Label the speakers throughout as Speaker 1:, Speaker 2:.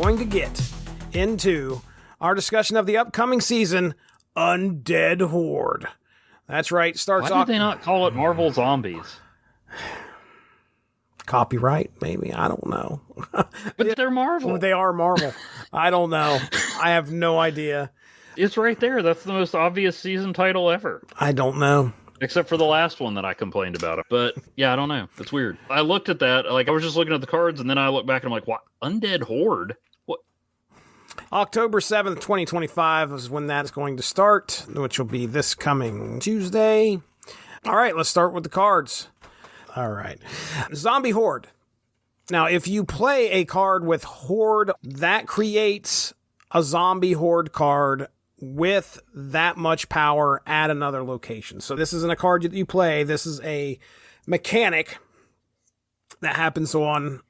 Speaker 1: going to get into our discussion of the upcoming season, Undead Horde. That's right. Starts
Speaker 2: Why did they not call it Marvel Zombies?
Speaker 1: Copyright, maybe. I don't know.
Speaker 2: But they're Marvel.
Speaker 1: They are Marvel. I don't know. I have no idea.
Speaker 2: It's right there. That's the most obvious season title ever.
Speaker 1: I don't know.
Speaker 2: Except for the last one that I complained about. But yeah, I don't know. It's weird. I looked at that. Like, I was just looking at the cards, and then I look back and I'm like, what? Undead Horde? What?
Speaker 1: October 7th, 2025 is when that is going to start, which will be this coming Tuesday. All right, let's start with the cards. All right. Zombie Horde. Now, if you play a card with Horde, that creates a Zombie Horde card with that much power at another location. So this isn't a card that you play. This is a mechanic that happens from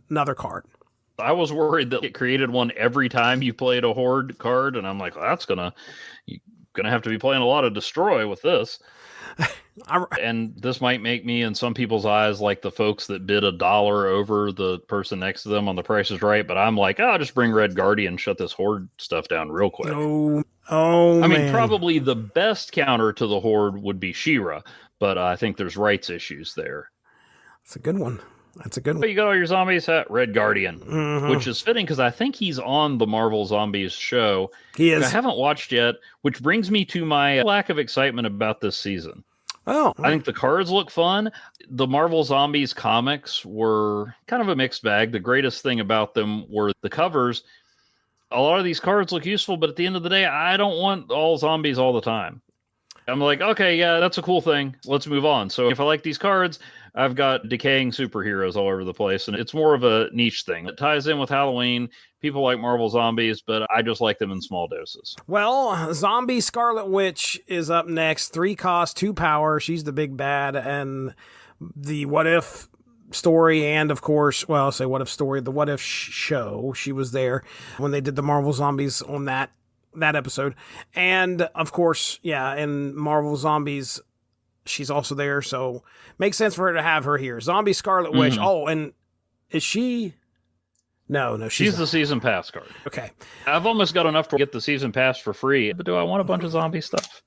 Speaker 1: another card.
Speaker 2: I was worried that it created one every time you played a Horde card, and I'm like, well, you're gonna have to be playing a lot of Destroy with this. And this might make me, in some people's eyes, like the folks that bid $1 over the person next to them on The Price is Right. But I'm like, I'll just bring Red Guardian, shut this Horde stuff down real quick.
Speaker 1: I
Speaker 2: mean, probably the best counter to the Horde would be She-Ra, but I think there's rights issues there.
Speaker 1: That's a good one.
Speaker 2: But you got all your zombies at Red Guardian, which is fitting because I think he's on the Marvel Zombies show.
Speaker 1: He is.
Speaker 2: I haven't watched yet, which brings me to my lack of excitement about this season.
Speaker 1: Oh,
Speaker 2: I think the cards look fun. The Marvel Zombies comics were kind of a mixed bag. The greatest thing about them were the covers. A lot of these cards look useful, but at the end of the day, I don't want all zombies all the time. I'm like, okay, yeah, that's a cool thing. Let's move on. So if I like these cards, I've got decaying superheroes all over the place, and it's more of a niche thing. It ties in with Halloween. People like Marvel Zombies, but I just like them in small doses.
Speaker 1: Well, Zombie Scarlet Witch is up next. 3 cost, 2 power. She's the big bad, and the What If story, and of course, well, I'll say What If story, the What If show. She was there when they did the Marvel Zombies on that episode. And of course, yeah, in Marvel Zombies, she's also there, so makes sense for her to have her here. Zombie Scarlet Witch. Oh, and is she? No,
Speaker 2: she's the season pass card.
Speaker 1: Okay.
Speaker 2: I've almost got enough to get the season pass for free, but do I want a bunch of zombie stuff?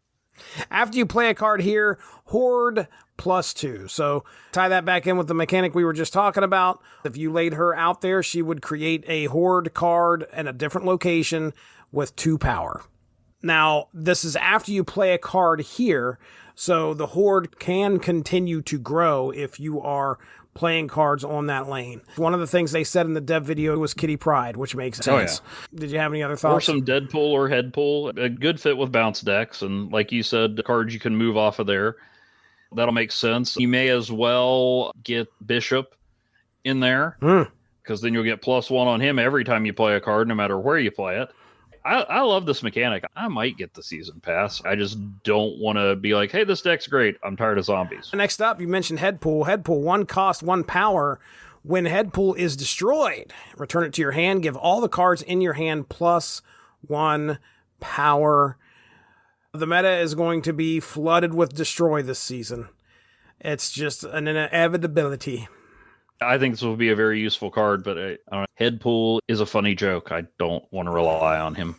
Speaker 1: After you play a card here, Horde +2. So tie that back in with the mechanic we were just talking about. If you laid her out there, she would create a Horde card in a different location with 2 power. Now, this is after you play a card here, so the Horde can continue to grow if you are playing cards on that lane. One of the things they said in the dev video was Kitty Pride, which makes sense. Oh, yeah. Did you have any other thoughts?
Speaker 2: Or some Deadpool or Headpool. A good fit with bounce decks, and like you said, the cards you can move off of there. That'll make sense. You may as well get Bishop in there, because then you'll get +1 on him every time you play a card, no matter where you play it. I love this mechanic. I might get the season pass. I just don't want to be like, hey, this deck's great. I'm tired of zombies.
Speaker 1: Next up, you mentioned Headpool. Headpool, 1 cost, 1 power. When Headpool is destroyed, return it to your hand. Give all the cards in your hand +1 power. The meta is going to be flooded with Destroy this season. It's just an inevitability.
Speaker 2: I think this will be a very useful card, but I don't know. Headpool is a funny joke. I don't want to rely on him.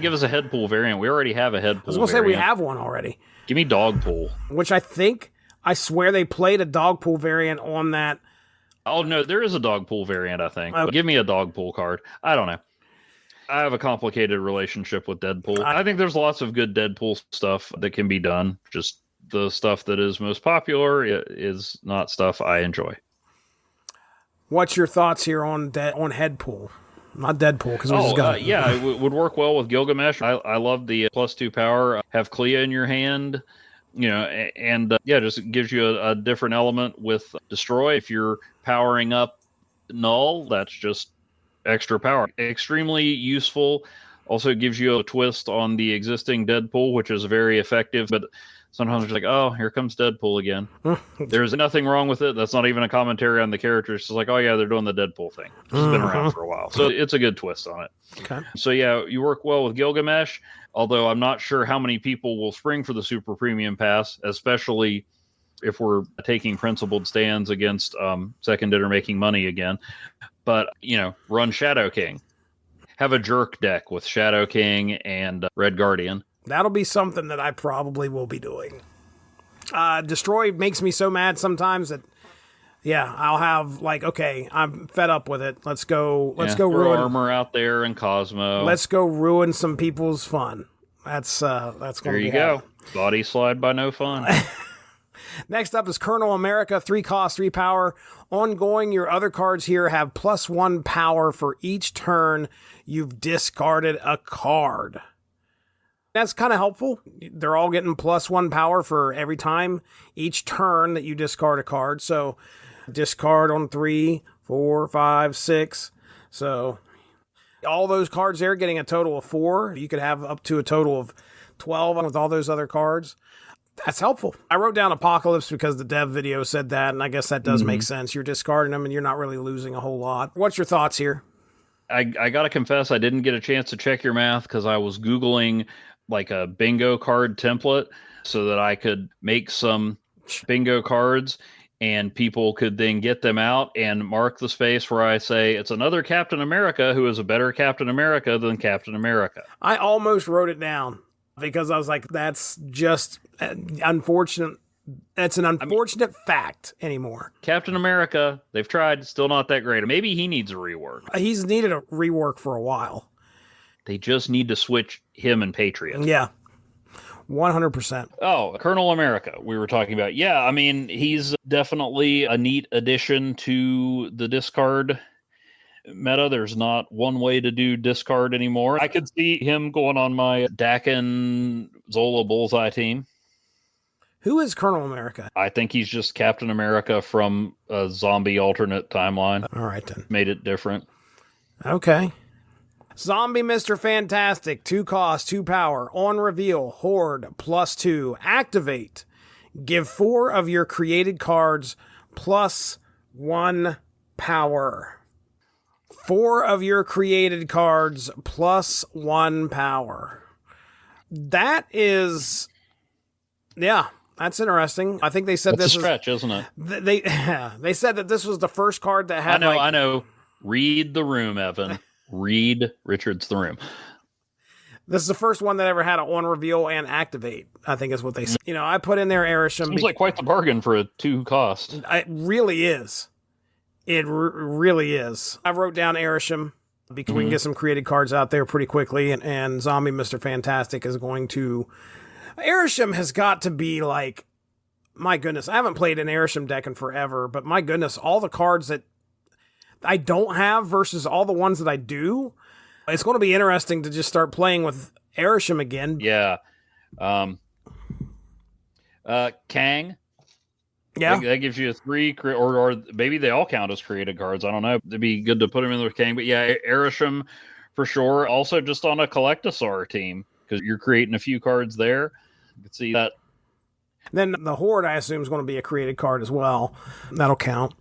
Speaker 2: Give us a Headpool variant. We already have a Headpool variant.
Speaker 1: I was going to say we have one already.
Speaker 2: Give me Dogpool.
Speaker 1: Which I swear they played a Dogpool variant on that.
Speaker 2: Oh, no, there is a Dogpool variant, I think. But give me a Dogpool card. I don't know. I have a complicated relationship with Deadpool. I think there's lots of good Deadpool stuff that can be done. Just the stuff that is most popular is not stuff I enjoy. What's
Speaker 1: your thoughts here on Headpool? Not Deadpool, because we just got it.
Speaker 2: Yeah, it would work well with Gilgamesh. I love the +2 power. Have Clea in your hand, and just gives you a different element with Destroy. If you're powering up Null, that's just extra power. Extremely useful. Also gives you a twist on the existing Deadpool, which is very effective, but sometimes it's like, oh, here comes Deadpool again. There's nothing wrong with it. That's not even a commentary on the characters. It's like, oh, yeah, they're doing the Deadpool thing. It's been around for a while. So it's a good twist on it.
Speaker 1: Okay.
Speaker 2: So, yeah, you work well with Gilgamesh, although I'm not sure how many people will spring for the Super Premium Pass, especially if we're taking principled stands against second dinner making money again. But, run Shadow King. Have a jerk deck with Shadow King and Red Guardian.
Speaker 1: That'll be something that I probably will be doing. Destroy makes me so mad sometimes that, I'll have okay, I'm fed up with it. Let's go ruin
Speaker 2: armor out there and Cosmo.
Speaker 1: Let's go ruin some people's fun. That's going to be
Speaker 2: there you go. Body slide by no fun.
Speaker 1: Next up is Colonel America, 3 cost, 3 power. Ongoing, your other cards here have +1 power for each turn you've discarded a card. That's kind of helpful. They're all getting +1 power for every time, each turn that you discard a card. So discard on 3, 4, 5, 6. So all those cards there getting a total of 4. You could have up to a total of 12 with all those other cards. That's helpful. I wrote down Apocalypse because the dev video said that, and I guess that does make sense. You're discarding them, and you're not really losing a whole lot. What's your thoughts here?
Speaker 2: I got to confess, I didn't get a chance to check your math because I was Googling a bingo card template so that I could make some bingo cards, and people could then get them out and mark the space where I say, it's another Captain America who is a better Captain America than Captain America.
Speaker 1: I almost wrote it down because I was like, that's just unfortunate. That's an unfortunate fact anymore.
Speaker 2: Captain America, they've tried, still not that great. Maybe he needs a rework.
Speaker 1: He's needed a rework for a while.
Speaker 2: They just need to switch him and Patriot.
Speaker 1: Yeah. 100%.
Speaker 2: Oh, Colonel America, we were talking about. Yeah, I mean, he's definitely a neat addition to the discard meta. There's not one way to do discard anymore. I could see him going on my Dakin Zola Bullseye team.
Speaker 1: Who is Colonel America?
Speaker 2: I think he's just Captain America from a zombie alternate timeline.
Speaker 1: All right, then.
Speaker 2: Made it different.
Speaker 1: Okay. Zombie Mr. Fantastic, 2 cost, 2 power. On reveal, Horde, +2. Activate. Give 4 of your created cards +1 power. 4 of your created cards +1 power. That is... Yeah, that's interesting. I think they said
Speaker 2: that's
Speaker 1: this
Speaker 2: a stretch, isn't it?
Speaker 1: They said that this was the first card that had...
Speaker 2: I know. Read the room, Evan. Read Richard's The Room.
Speaker 1: This is the first one that ever had an on reveal and activate, I think is what they said. I put in there Erisham.
Speaker 2: Seems like quite the bargain for a 2 cost.
Speaker 1: It really is. It really is. I wrote down Erisham because we can get some created cards out there pretty quickly, and Zombie Mr. Fantastic is going to... Erisham has got to be my goodness, I haven't played an Erisham deck in forever, but my goodness, all the cards that I don't have versus all the ones that I do, it's going to be interesting to just start playing with Erisham again.
Speaker 2: Yeah. Kang.
Speaker 1: Yeah.
Speaker 2: That gives you a 3, or maybe they all count as created cards. I don't know. It'd be good to put them in with Kang, but yeah, Erisham for sure. Also just on a Collectosaur team, because you're creating a few cards there. You can see that.
Speaker 1: Then the Horde, I assume, is going to be a created card as well. That'll count.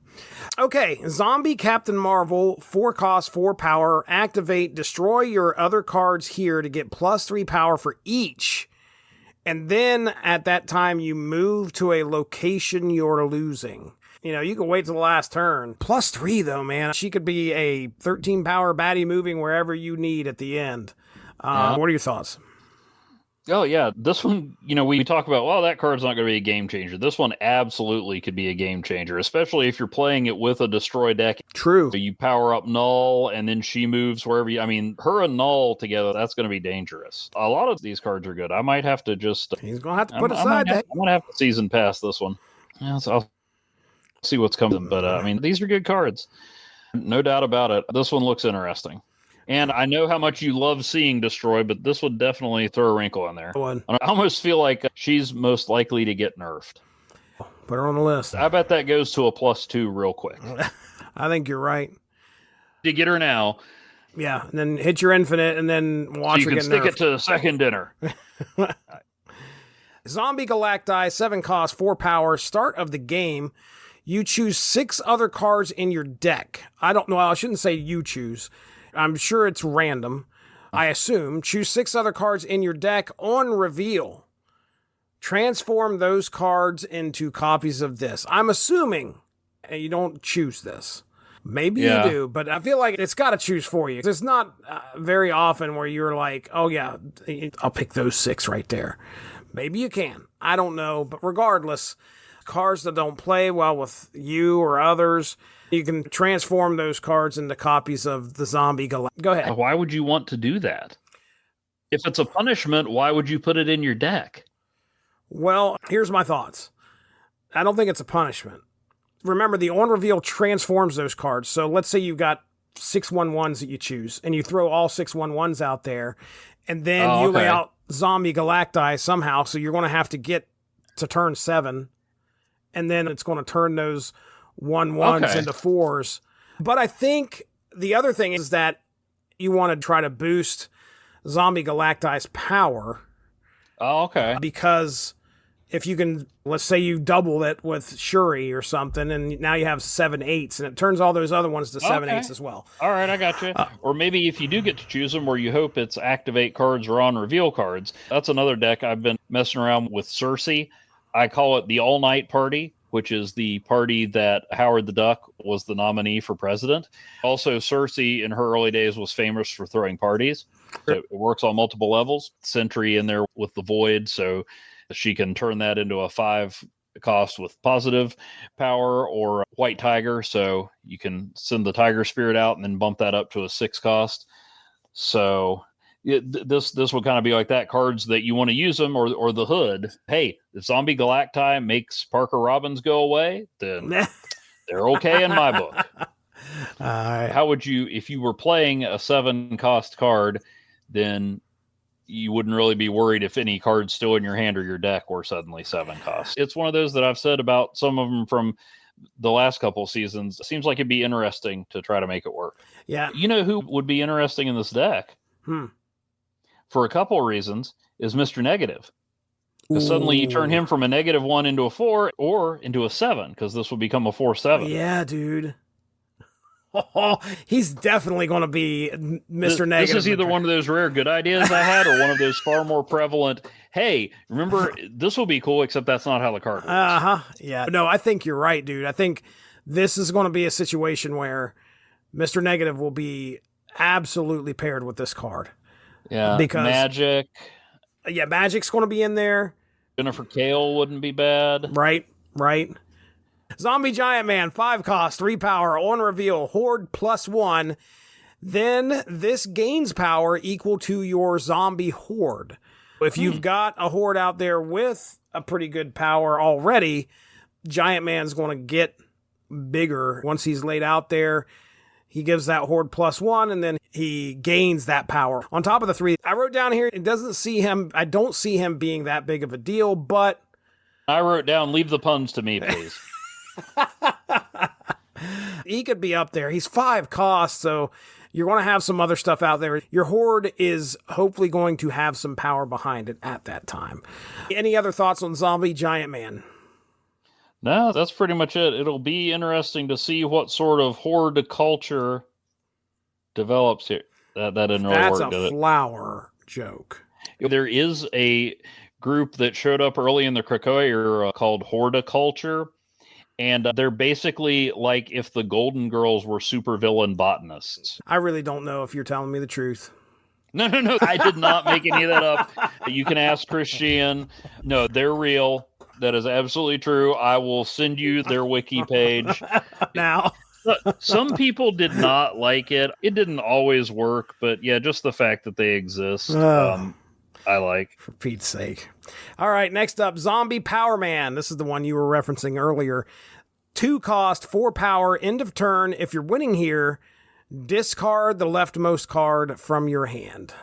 Speaker 1: Okay, Zombie Captain Marvel, 4 cost, 4 power. Activate, destroy your other cards here to get +3 power for each. And then at that time, you move to a location you're losing. You can wait till the last turn. +3 though, man. She could be a 13 power baddie moving wherever you need at the end. What are your thoughts?
Speaker 2: Oh, yeah. This one, we talk about, well, that card's not going to be a game changer. This one absolutely could be a game changer, especially if you're playing it with a destroy deck.
Speaker 1: True.
Speaker 2: So you power up Null, and then she moves wherever her and Null together, that's going to be dangerous. A lot of these cards are good. I might have to just...
Speaker 1: He's going to have to put aside that.
Speaker 2: I'm going to have to season pass this one. Yeah, so I'll see what's coming. But, these are good cards. No doubt about it. This one looks interesting. And I know how much you love seeing Destroy, but this would definitely throw a wrinkle in there. I almost feel like she's most likely to get nerfed.
Speaker 1: Put her on the list.
Speaker 2: I bet that goes to a +2 real quick.
Speaker 1: I think you're right.
Speaker 2: You get her now.
Speaker 1: Yeah, and then hit your infinite, and then watch her get nerfed.
Speaker 2: You can stick it to the second dinner.
Speaker 1: Zombie Galacti, 7 cost, 4 power. Start of the game. You choose 6 other cards in your deck. I don't know. I shouldn't say you choose. I'm sure it's random. I assume. Choose 6 other cards in your deck on reveal. transform those cards into copies of this. I'm assuming you don't choose this. Maybe you do, but I feel like it's got to choose for you. It's not very often where you're like, oh yeah, I'll pick those 6 right there. Maybe you can. I don't know. But regardless, cards that don't play well with you or others, you can transform those cards into copies of the zombie galactus. Go ahead.
Speaker 2: Why would you want to do that? If it's a punishment, why would you put it in your deck?
Speaker 1: Well, here's my thoughts. I don't think it's a punishment. Remember, the on reveal transforms those cards. So let's say you've got 6 1/1s that you choose, and you throw all 6 1/1s out there, and then you lay out zombie galacti somehow, so you're going to have to get to turn 7, and then it's going to turn those 1/1s into 4s. But I think the other thing is that you want to try to boost zombie galacti's power.
Speaker 2: Oh, okay.
Speaker 1: Because if you can, let's say you double it with Shuri or something, and now you have 7 8s, and it turns all those other ones to 7 8s as well.
Speaker 2: All right, I got you. Or maybe if you do get to choose them, where you hope it's activate cards or on reveal cards. That's another deck I've been messing around with. Cersei. I call it the All Night Party, which is the party that Howard the Duck was the nominee for president. Also, Cersei in her early days was famous for throwing parties. So it works on multiple levels. Sentry in there with the Void, so she can turn that into a 5 cost with positive power, or White Tiger, so you can send the Tiger Spirit out and then bump that up to a 6 cost. So this would kind of be like that. Cards that you want to use them, or the Hood. Hey, if Zombie Galacti makes Parker Robbins go away, then they're okay in my book. How would you, if you were playing a 7 cost card, then you wouldn't really be worried if any cards still in your hand or your deck were suddenly 7 costs. It's one of those that I've said about some of them from the last couple seasons. It seems like it'd be interesting to try to make it work.
Speaker 1: Yeah.
Speaker 2: You know who would be interesting in this deck? For a couple of reasons, is Mr. Negative. Because suddenly you turn him from a -1 into a 4 or into a 7, because this will become a 4/7.
Speaker 1: Yeah, dude. Oh, he's definitely going to be Mr. Negative.
Speaker 2: This is either one of those rare good ideas I had, or one of those far more prevalent, hey, remember, this will be cool, except that's not how the card works.
Speaker 1: Yeah. No, I think you're right, dude. I think this is going to be a situation where Mr. Negative will be absolutely paired with this card.
Speaker 2: Yeah,
Speaker 1: because
Speaker 2: Magic.
Speaker 1: Yeah, Magic's going to be in there.
Speaker 2: Jennifer Kale wouldn't be bad.
Speaker 1: Right. Zombie Giant Man, 5 cost, 3 power, on reveal, Horde +1. Then this gains power equal to your zombie horde. If you've got a horde out there with a pretty good power already, Giant Man's going to get bigger. Once he's laid out there, he gives that horde +1, and then he gains that power. On top of the 3, I wrote down here, I don't see him being that big of a deal, but
Speaker 2: I wrote down, leave the puns to me, please.
Speaker 1: He could be up there. He's 5 costs, so you're going to have some other stuff out there. Your horde is hopefully going to have some power behind it at that time. Any other thoughts on Zombie Giant Man?
Speaker 2: No, that's pretty much it. It'll be interesting to see what sort of horde culture develops here. That didn't really work, did it?
Speaker 1: That's a flower joke.
Speaker 2: There is a group that showed up early in the Krakoa era called Horticulture, and they're basically like if the Golden Girls were supervillain botanists.
Speaker 1: I really don't know if you're telling me the truth.
Speaker 2: No. I did not make any of that up. You can ask Christian. No, they're real. That is absolutely true. I will send you their wiki page.
Speaker 1: Now,
Speaker 2: some people did not like it. It didn't always work, but yeah, just the fact that they exist, I like.
Speaker 1: For Pete's sake. All right, next up, Zombie Power Man. This is the one you were referencing earlier. 2 cost, 4 power, end of turn. If you're winning here, discard the leftmost card from your hand.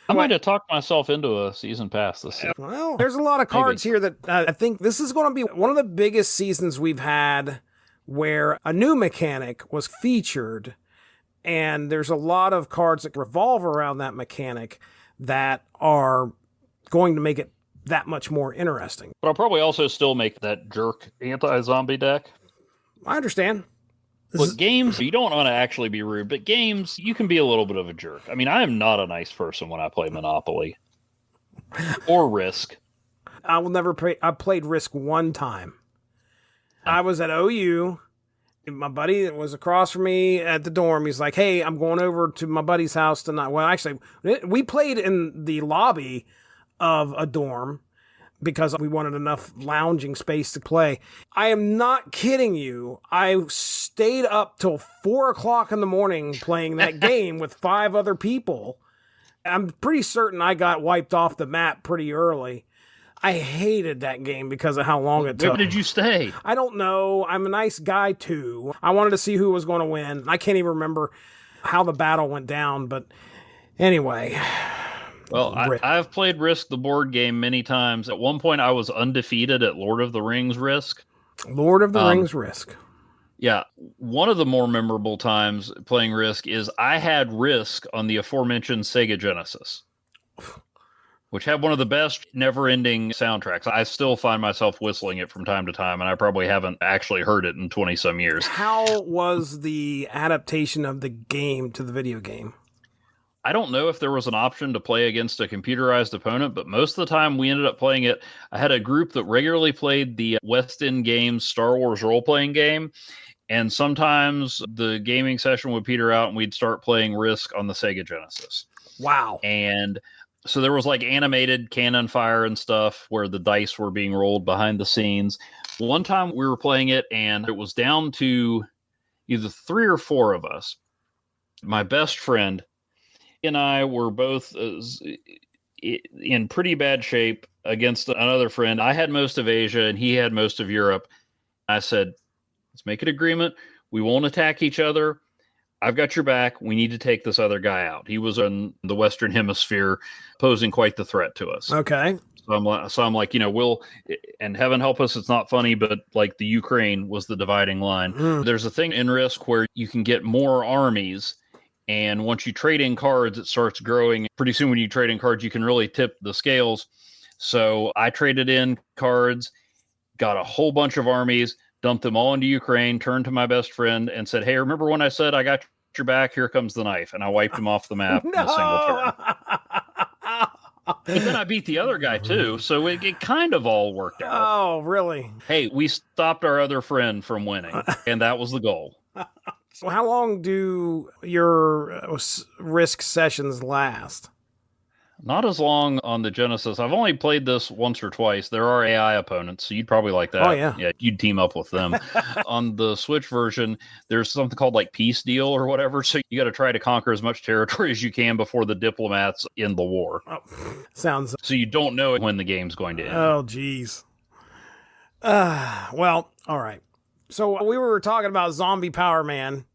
Speaker 2: I might have talked myself into a season pass this season.
Speaker 1: Well, there's a lot of cards here that I think this is going to be one of the biggest seasons we've had where a new mechanic was featured, and there's a lot of cards that revolve around that mechanic that are going to make it that much more interesting.
Speaker 2: But I'll probably also still make that jerk anti-zombie deck.
Speaker 1: I understand.
Speaker 2: Look, games, you don't want to actually be rude, but games, you can be a little bit of a jerk. I mean, I am not a nice person when I play Monopoly. Or Risk.
Speaker 1: I will never play. I played Risk one time. I was at OU. My buddy that was across from me at the dorm, he's like, hey, I'm going over to my buddy's house tonight. Well, actually, we played in the lobby of a dorm because we wanted enough lounging space to play. I am not kidding you. I stayed up till 4 o'clock in the morning playing that game with 5 other people. I'm pretty certain I got wiped off the map pretty early. I hated that game because of how long it took.
Speaker 2: Where did you stay?
Speaker 1: I don't know. I'm a nice guy, too. I wanted to see who was going to win. I can't even remember how the battle went down, but anyway.
Speaker 2: Well, I've played Risk, the board game, many times. At one point, I was undefeated at Lord of the Rings Risk.
Speaker 1: Lord of the Rings Risk.
Speaker 2: Yeah. One of the more memorable times playing Risk is I had Risk on the aforementioned Sega Genesis, which had one of the best never-ending soundtracks. I still find myself whistling it from time to time, and I probably haven't actually heard it in 20-some years.
Speaker 1: How was the adaptation of the game to the video game?
Speaker 2: I don't know if there was an option to play against a computerized opponent, but most of the time we ended up playing it. I had a group that regularly played the West End Games Star Wars role-playing game, and sometimes the gaming session would peter out and we'd start playing Risk on the Sega Genesis.
Speaker 1: Wow.
Speaker 2: And so there was like animated cannon fire and stuff where the dice were being rolled behind the scenes. One time we were playing it and it was down to either 3 or 4 of us. My best friend and I were both in pretty bad shape against another friend. I had most of Asia and he had most of Europe. I said, let's make an agreement. We won't attack each other. I've got your back. We need to take this other guy out. He was in the Western Hemisphere, posing quite the threat to us.
Speaker 1: Okay.
Speaker 2: So I'm like, we'll, and heaven help us, it's not funny, but like the Ukraine was the dividing line. There's a thing in Risk where you can get more armies. And once you trade in cards, it starts growing. Pretty soon when you trade in cards, you can really tip the scales. So I traded in cards, got a whole bunch of armies, dumped them all into Ukraine, turned to my best friend and said, hey, remember when I said I got your back? Here comes the knife. And I wiped him off the map in a single turn. But then I beat the other guy too. So it kind of all worked out.
Speaker 1: Oh, really?
Speaker 2: Hey, we stopped our other friend from winning. And that was the goal.
Speaker 1: So how long do your Risk sessions last?
Speaker 2: Not as long on the Genesis. I've only played this once or twice. There are AI opponents, so you'd probably like that.
Speaker 1: Oh, yeah.
Speaker 2: Yeah, you'd team up with them. On the Switch version, there's something called like Peace Deal or whatever, so you got to try to conquer as much territory as you can before the diplomats end the war.
Speaker 1: Oh, sounds...
Speaker 2: So you don't know when the game's going to end.
Speaker 1: Oh, geez. Well, all right. So we were talking about Zombie Power Man.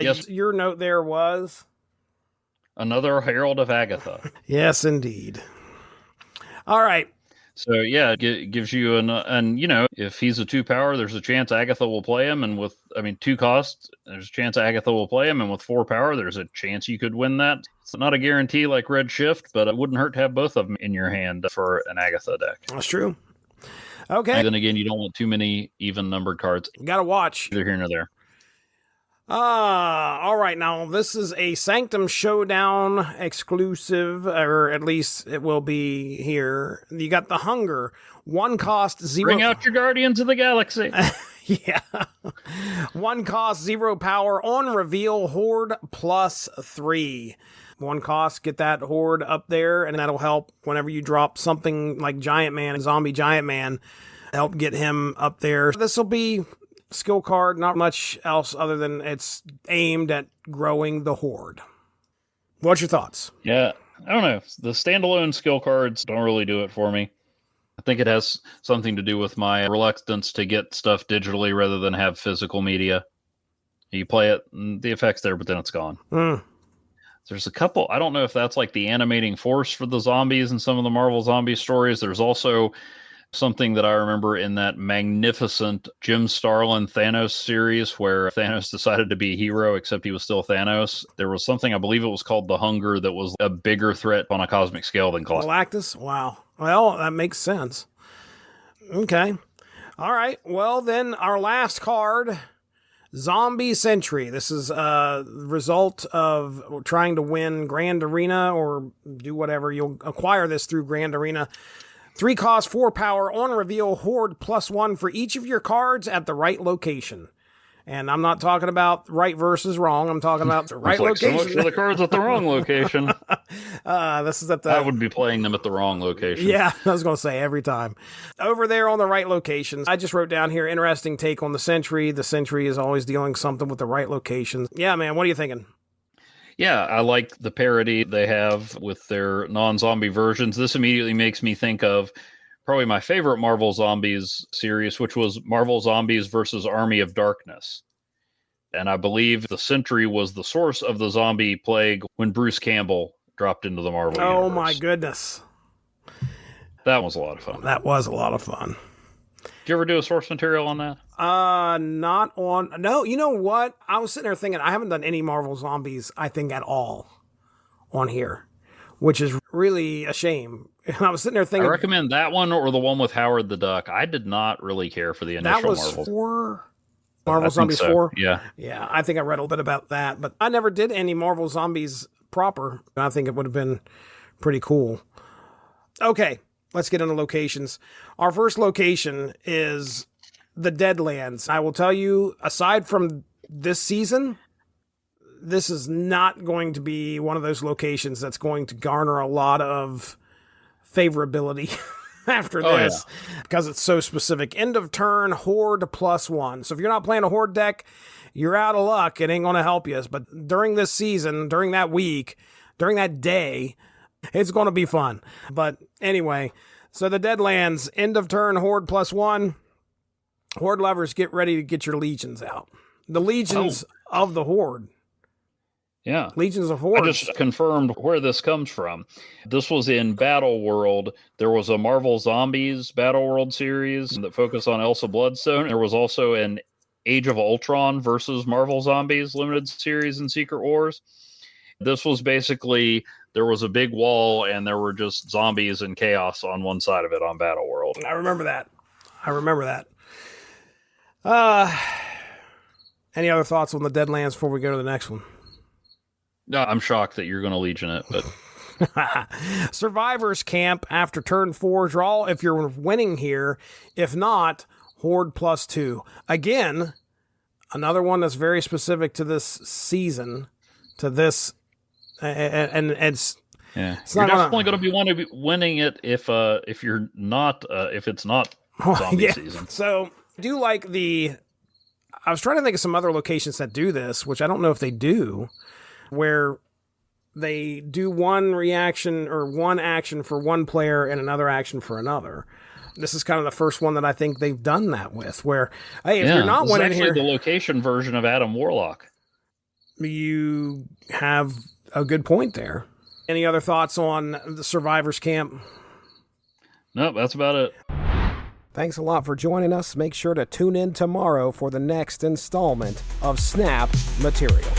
Speaker 2: Yes.
Speaker 1: Your note there was...
Speaker 2: Another Herald of Agatha.
Speaker 1: Yes, indeed. All right.
Speaker 2: So, yeah, it gives you and if he's a 2-power, there's a chance Agatha will play him. And with, 2 costs, there's a chance Agatha will play him. And with 4 power, there's a chance you could win that. It's not a guarantee like Red Shift, but it wouldn't hurt to have both of them in your hand for an Agatha deck.
Speaker 1: That's true. Okay.
Speaker 2: And then again, you don't want too many even numbered cards.
Speaker 1: You gotta watch.
Speaker 2: Either here nor there.
Speaker 1: All right. Now, this is a Sanctum Showdown exclusive, or at least it will be here. You got the Hunger. 1 cost, 0...
Speaker 2: Bring out your Guardians of the Galaxy.
Speaker 1: Yeah. 1 cost, 0 power. On reveal, Horde +3. 1 cost, get that Horde up there, and that'll help whenever you drop something like Giant Man, Zombie Giant Man, help get him up there. This will be... skill card, not much else other than it's aimed at growing the Horde. What's your thoughts?
Speaker 2: Yeah, I don't know. The standalone skill cards don't really do it for me. I think it has something to do with my reluctance to get stuff digitally rather than have physical media. You play it, and the effect's there, but then it's gone. There's a couple, I don't know if that's like the animating force for the zombies in some of the Marvel zombie stories. There's also something that I remember in that magnificent Jim Starlin Thanos series where Thanos decided to be a hero, except he was still Thanos. There was something, I believe it was called the Hunger, that was a bigger threat on a cosmic scale than
Speaker 1: Galactus. Wow. Well, that makes sense. Okay. All right. Well, then our last card, Zombie Sentry. This is a result of trying to win Grand Arena or do whatever. You'll acquire this through Grand Arena. 3 cost, 4 power, on reveal, Horde +1 for each of your cards at the right location. And I'm not talking about right versus wrong. I'm talking about the right location.
Speaker 2: So much for the cards at the wrong location.
Speaker 1: This is at the...
Speaker 2: I would be playing them at the wrong location.
Speaker 1: Yeah, I was going to say every time. Over there on the right locations, I just wrote down here, interesting take on the Sentry. The Sentry is always dealing something with the right locations. Yeah, man, what are you thinking?
Speaker 2: Yeah, I like the parody they have with their non-zombie versions. This immediately makes me think of probably my favorite Marvel Zombies series, which was Marvel Zombies versus Army of Darkness. And I believe the Sentry was the source of the zombie plague when Bruce Campbell dropped into the Marvel universe.
Speaker 1: Oh my goodness.
Speaker 2: That was a lot of fun.
Speaker 1: That was a lot of fun.
Speaker 2: Did you ever do a source material on that?
Speaker 1: Not on... No, you know what? I was sitting there thinking, I haven't done any Marvel Zombies, I think, at all on here, which is really a shame. I was sitting there thinking...
Speaker 2: I recommend that one or the one with Howard the Duck. I did not really care for the initial Marvel.
Speaker 1: That was Marvel Zombies
Speaker 2: so.
Speaker 1: 4?
Speaker 2: Yeah.
Speaker 1: Yeah, I think I read a little bit about that, but I never did any Marvel Zombies proper. I think it would have been pretty cool. Okay, let's get into locations. Our first location is the Deadlands. I will tell you, aside from this season, this is not going to be one of those locations that's going to garner a lot of favorability after this, because it's so specific. End of turn, Horde +1. So if you're not playing a Horde deck, you're out of luck. It ain't going to help you. But during this season, during that week, during that day, it's going to be fun. But anyway, so the Deadlands, end of turn, Horde +1. Horde lovers, get ready to get your legions out. The legions of the Horde.
Speaker 2: Yeah.
Speaker 1: Legions of Horde.
Speaker 2: I just confirmed where this comes from. This was in Battle World. There was a Marvel Zombies Battle World series that focused on Elsa Bloodstone. There was also an Age of Ultron versus Marvel Zombies limited series in Secret Wars. This was basically, there was a big wall and there were just zombies and chaos on one side of it on Battle World.
Speaker 1: I remember that. Any other thoughts on the Deadlands before we go to the next one?
Speaker 2: No, I'm shocked that you're going to Legion it, but
Speaker 1: Survivors Camp after turn 4, draw if you're winning here. If not, Horde +2. Again, another one that's very specific to this season, to this, and it's
Speaker 2: you're definitely going to be winning it if you're not if it's not zombie season.
Speaker 1: So I do like I was trying to think of some other locations that do this, which I don't know if they do, where they do one reaction or one action for one player and another action for another. This is kind of the first one that I think they've done that with, where, hey, if you're not winning here...
Speaker 2: the location version of Adam Warlock.
Speaker 1: You have a good point there. Any other thoughts on the Survivors Camp?
Speaker 2: Nope, that's about it.
Speaker 1: Thanks a lot for joining us. Make sure to tune in tomorrow for the next installment of Snap Material.